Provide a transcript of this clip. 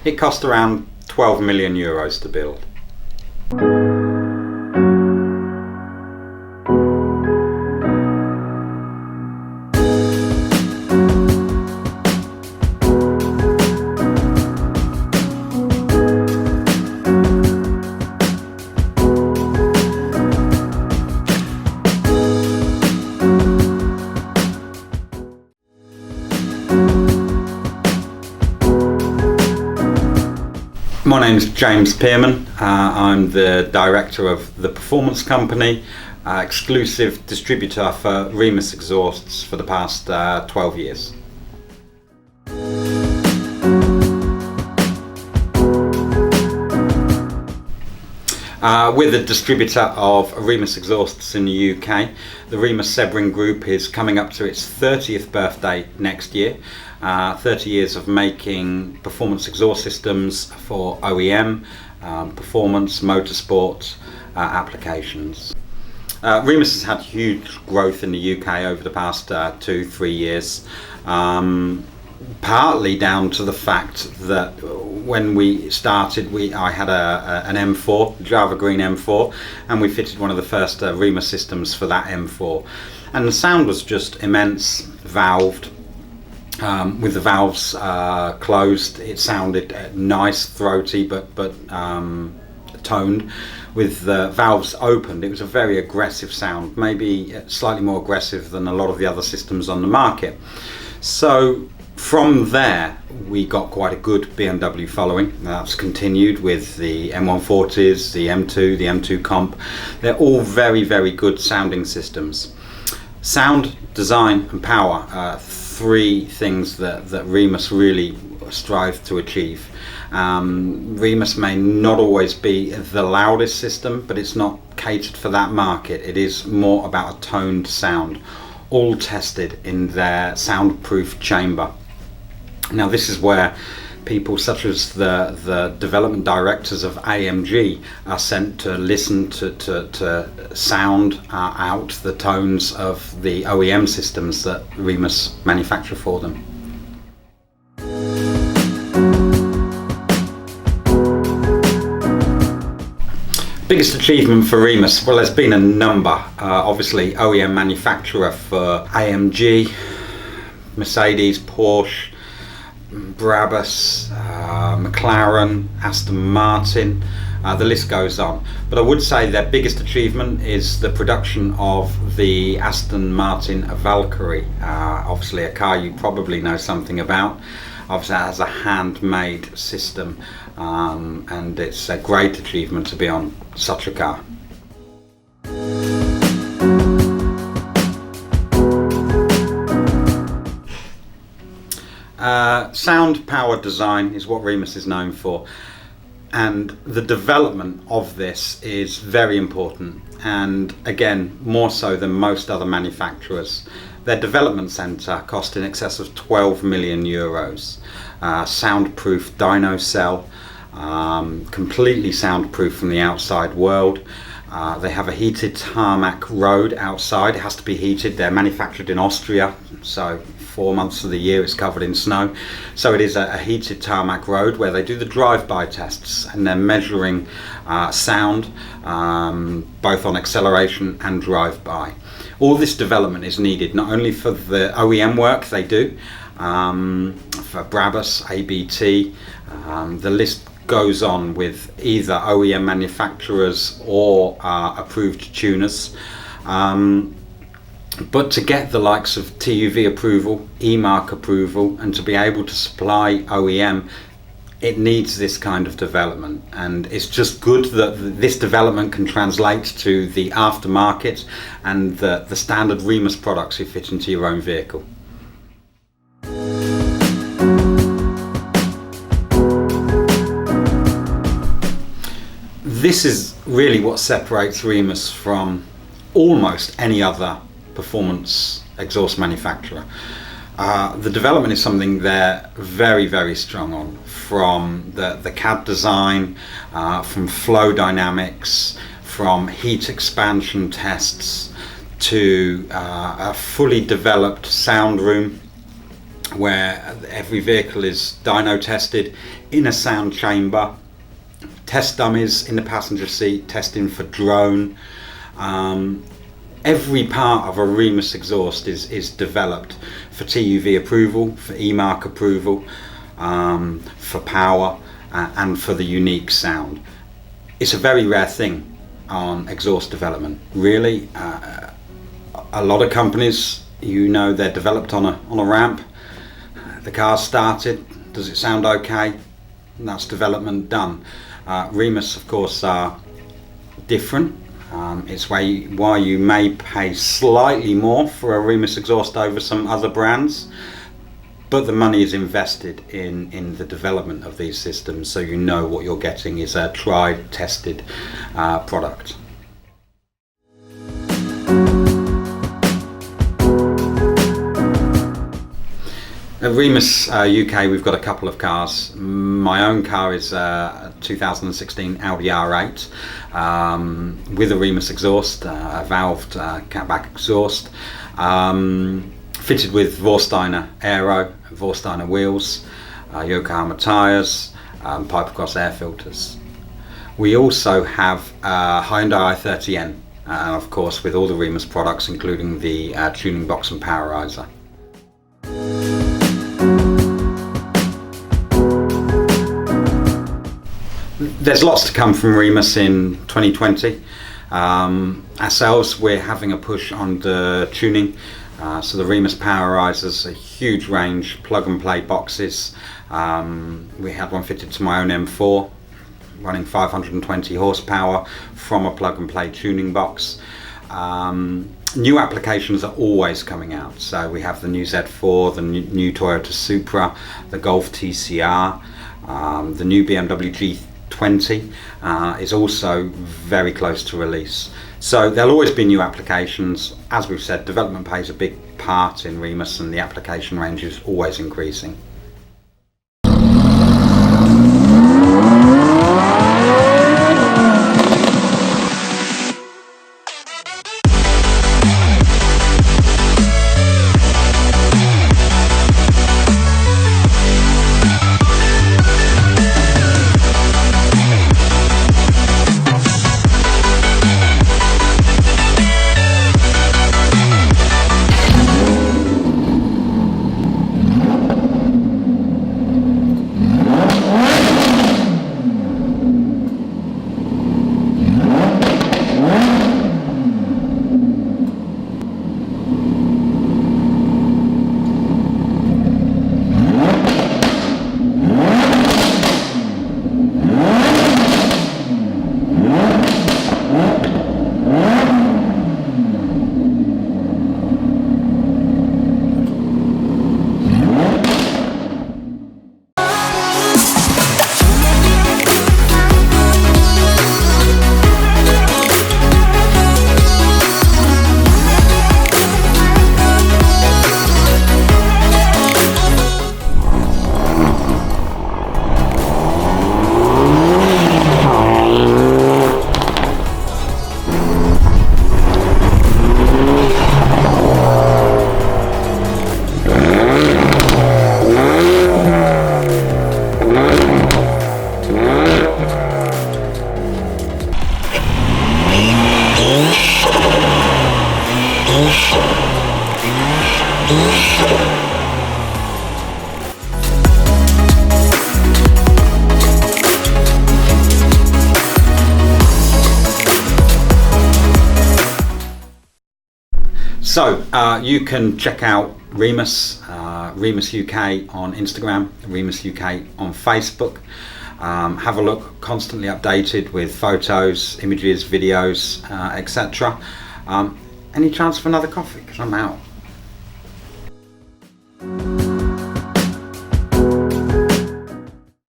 It cost around 12 million euros to build. My name is James Pearman. I'm the director of the Performance Company, exclusive distributor for Remus exhausts for the past 12 years. We're the distributor of Remus exhausts in the UK. The Remus Sebring Group is coming up to its 30th birthday next year. 30 years of making performance exhaust systems for OEM, performance, motorsport applications. Remus has had huge growth in the UK over the past 2-3 years. Partly down to the fact that when we started, I had an M4, Java Green M4, and we fitted one of the first Remus systems for that M4, and the sound was just immense, valved. With the valves closed, it sounded nice, throaty, but toned. With the valves opened, it was a very aggressive sound, maybe slightly more aggressive than a lot of the other systems on the market. So from there, we got quite a good BMW following. That's continued with the M140s, the M2, the M2 Comp. They're all very, very good sounding systems. Sound, design and power are three things that Remus really strive to achieve. Remus may not always be the loudest system, but it's not catered for that market. It is more about a toned sound, all tested in their soundproof chamber. Now this is where people such as the development directors of AMG are sent to listen to sound out the tones of the OEM systems that Remus manufacture for them. Biggest achievement for Remus? Well, there's been a number. Obviously OEM manufacturer for AMG, Mercedes, Porsche, Brabus, McLaren, Aston Martin, the list goes on. But I would say their biggest achievement is the production of the Aston Martin Valkyrie. Obviously a car you probably know something about. Obviously it has a handmade system, and it's a great achievement to be on such a car. Sound, power, design is what Remus is known for, and the development of this is very important, and again more so than most other manufacturers. Their development centre cost in excess of 12 million euros. Soundproof dyno cell, completely soundproof from the outside world. They have a heated tarmac road outside. It has to be heated. They're manufactured in Austria, so 4 months of the year it's covered in snow. So it is a heated tarmac road where they do the drive-by tests, and they're measuring sound both on acceleration and drive-by. All this development is needed not only for the OEM work they do, for Brabus, ABT, the list goes on with either OEM manufacturers or approved tuners. But to get the likes of TUV approval, EMARC approval, and to be able to supply OEM, it needs this kind of development, and it's just good that this development can translate to the aftermarket and the standard Remus products you fit into your own vehicle. This is really what separates Remus from almost any other performance exhaust manufacturer. The development is something they're very, very strong on, from the CAD design, from flow dynamics, from heat expansion tests, to a fully developed sound room, where every vehicle is dyno tested in a sound chamber, test dummies in the passenger seat, testing for drone. Every part of a Remus exhaust is developed for TUV approval, for EMARC approval, for power, and for the unique sound. It's a very rare thing on exhaust development, really. A lot of companies, they're developed on a ramp. The car's started. Does it sound okay? And that's development done. Remus, of course, are different. It's why you may pay slightly more for a Remus exhaust over some other brands, but the money is invested in the development of these systems, so you know what you're getting is a tried, tested product. At Remus UK, we've got a couple of cars. My own car is a 2016 Audi R8 with a Remus exhaust, a valved catback exhaust, fitted with Vorsteiner Aero, Vorsteiner wheels, Yokohama tyres, pipe across air filters. We also have a Hyundai i30N, and of course with all the Remus products, including the tuning box and power riser. There's lots to come from Remus in 2020. Ourselves, we're having a push on the tuning. So the Remus power risers, a huge range, plug and play boxes. We had one fitted to my own M4, running 520 horsepower from a plug and play tuning box. New applications are always coming out. So we have the new Z4, the new Toyota Supra, the Golf TCR, the new BMW G20 is also very close to release. So there'll always be new applications. As we've said, development plays a big part in Remus, and the application range is always increasing. So you can check out Remus, Remus UK on Instagram, Remus UK on Facebook. Have a look, constantly updated with photos, images, videos, etc. Any chance for another coffee? Because I'm out.